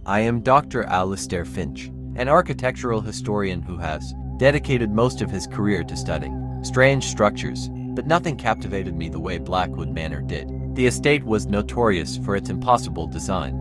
I am Dr. Alistair Finch, an architectural historian who has dedicated most of his career to studying strange structures, but nothing captivated me the way Blackwood Manor did. The estate was notorious for its impossible design,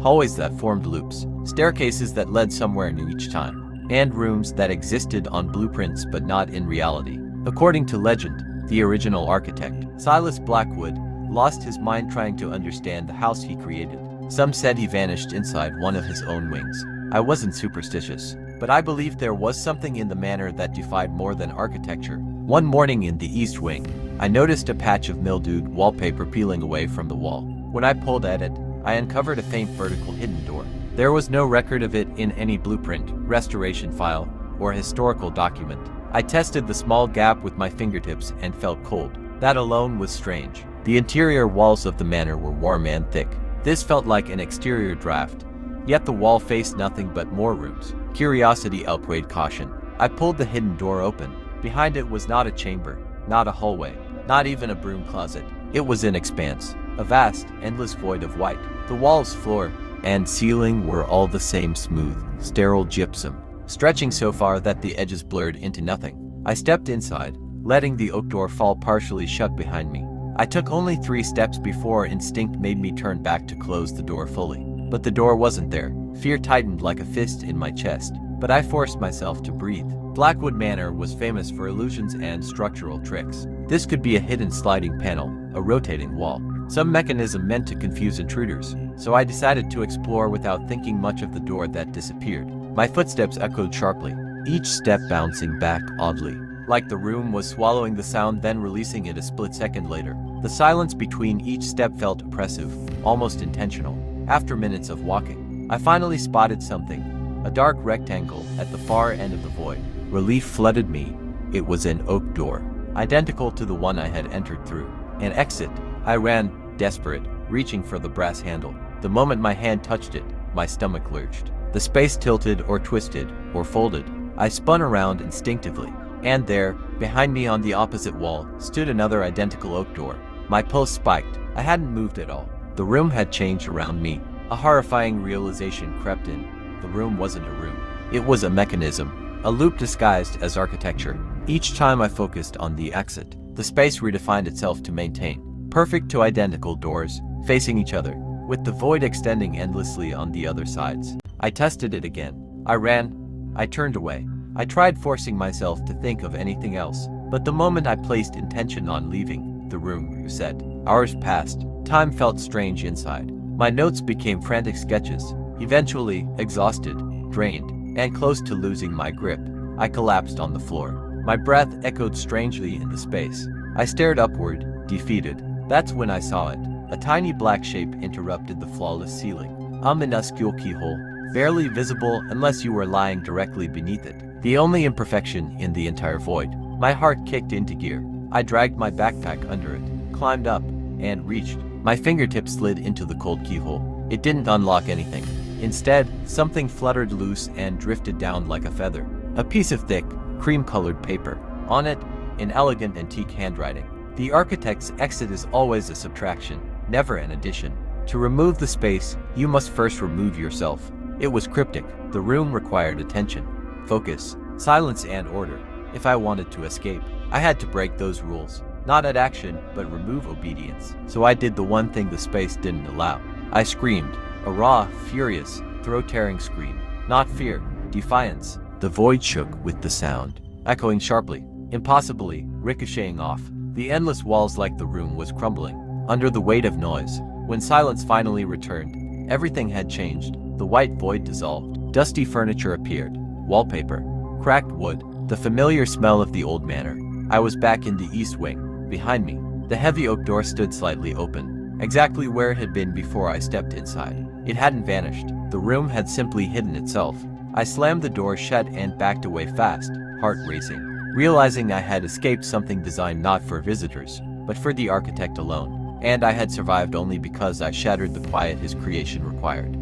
hallways that formed loops, staircases that led somewhere new each time, and rooms that existed on blueprints but not in reality. According to legend, the original architect, Silas Blackwood, lost his mind trying to understand the house he created. Some said he vanished inside one of his own wings. I wasn't superstitious, but I believed there was something in the manor that defied more than architecture. One morning in the east wing, I noticed a patch of mildewed wallpaper peeling away from the wall. When I pulled at it, I uncovered a faint vertical hidden door. There was no record of it in any blueprint, restoration file, or historical document. I tested the small gap with my fingertips and felt cold. That alone was strange. The interior walls of the manor were warm and thick. This felt like an exterior draft, yet the wall faced nothing but more rooms. Curiosity outweighed caution. I pulled the hidden door open. Behind it was not a chamber, not a hallway, not even a broom closet. It was an expanse, a vast, endless void of white. The walls, floor, and ceiling were all the same smooth, sterile gypsum, stretching so far that the edges blurred into nothing. I stepped inside, letting the oak door fall partially shut behind me. I took only 3 steps before instinct made me turn back to close the door fully. But the door wasn't there. Fear tightened like a fist in my chest, but I forced myself to breathe. Blackwood Manor was famous for illusions and structural tricks. This could be a hidden sliding panel, a rotating wall, some mechanism meant to confuse intruders. So I decided to explore without thinking much of the door that disappeared. My footsteps echoed sharply, each step bouncing back oddly, like the room was swallowing the sound then releasing it a split second later. The silence between each step felt oppressive, almost intentional. After minutes of walking, I finally spotted something, a dark rectangle at the far end of the void. Relief flooded me. It was an oak door, identical to the one I had entered through. An exit. I ran, desperate, reaching for the brass handle. The moment my hand touched it, my stomach lurched. The space tilted or twisted, or folded. I spun around instinctively. And there, behind me on the opposite wall, stood another identical oak door. My pulse spiked. I hadn't moved at all. The room had changed around me. A horrifying realization crept in. The room wasn't a room. It was a mechanism, a loop disguised as architecture. Each time I focused on the exit, the space redefined itself to maintain. Perfect to identical doors, facing each other, with the void extending endlessly on the other sides. I tested it again. I ran. I turned away. I tried forcing myself to think of anything else, but the moment I placed intention on leaving the room reset. Hours passed. Time felt strange inside. My notes became frantic sketches. Eventually, exhausted, drained, and close to losing my grip, I collapsed on the floor. My breath echoed strangely in the space. I stared upward, defeated. That's when I saw it. A tiny black shape interrupted the flawless ceiling. A minuscule keyhole, barely visible unless you were lying directly beneath it. The only imperfection in the entire void. My heart kicked into gear. I dragged my backpack under it, climbed up, and reached. My fingertips slid into the cold keyhole. It didn't unlock anything. Instead, something fluttered loose and drifted down like a feather. A piece of thick, cream-colored paper. On it, in elegant antique handwriting. The architect's exit is always a subtraction, never an addition. To remove the space, you must first remove yourself. It was cryptic. The room required attention, focus, silence, and order. If I wanted to escape, I had to break those rules. Not add action, but remove obedience. So I did the one thing the space didn't allow. I screamed, a raw, furious, throat-tearing scream. Not fear, defiance. The void shook with the sound, echoing sharply, impossibly, ricocheting off. The endless walls like the room was crumbling under the weight of noise. When silence finally returned, everything had changed. The white void dissolved. Dusty furniture appeared. Wallpaper, cracked wood, the familiar smell of the old manor. I was back in the east wing. Behind me, the heavy oak door stood slightly open, exactly where it had been before I stepped inside. It hadn't vanished. The room had simply hidden itself. I slammed the door shut and backed away fast, heart racing, realizing I had escaped something designed not for visitors, but for the architect alone. And I had survived only because I shattered the quiet his creation required.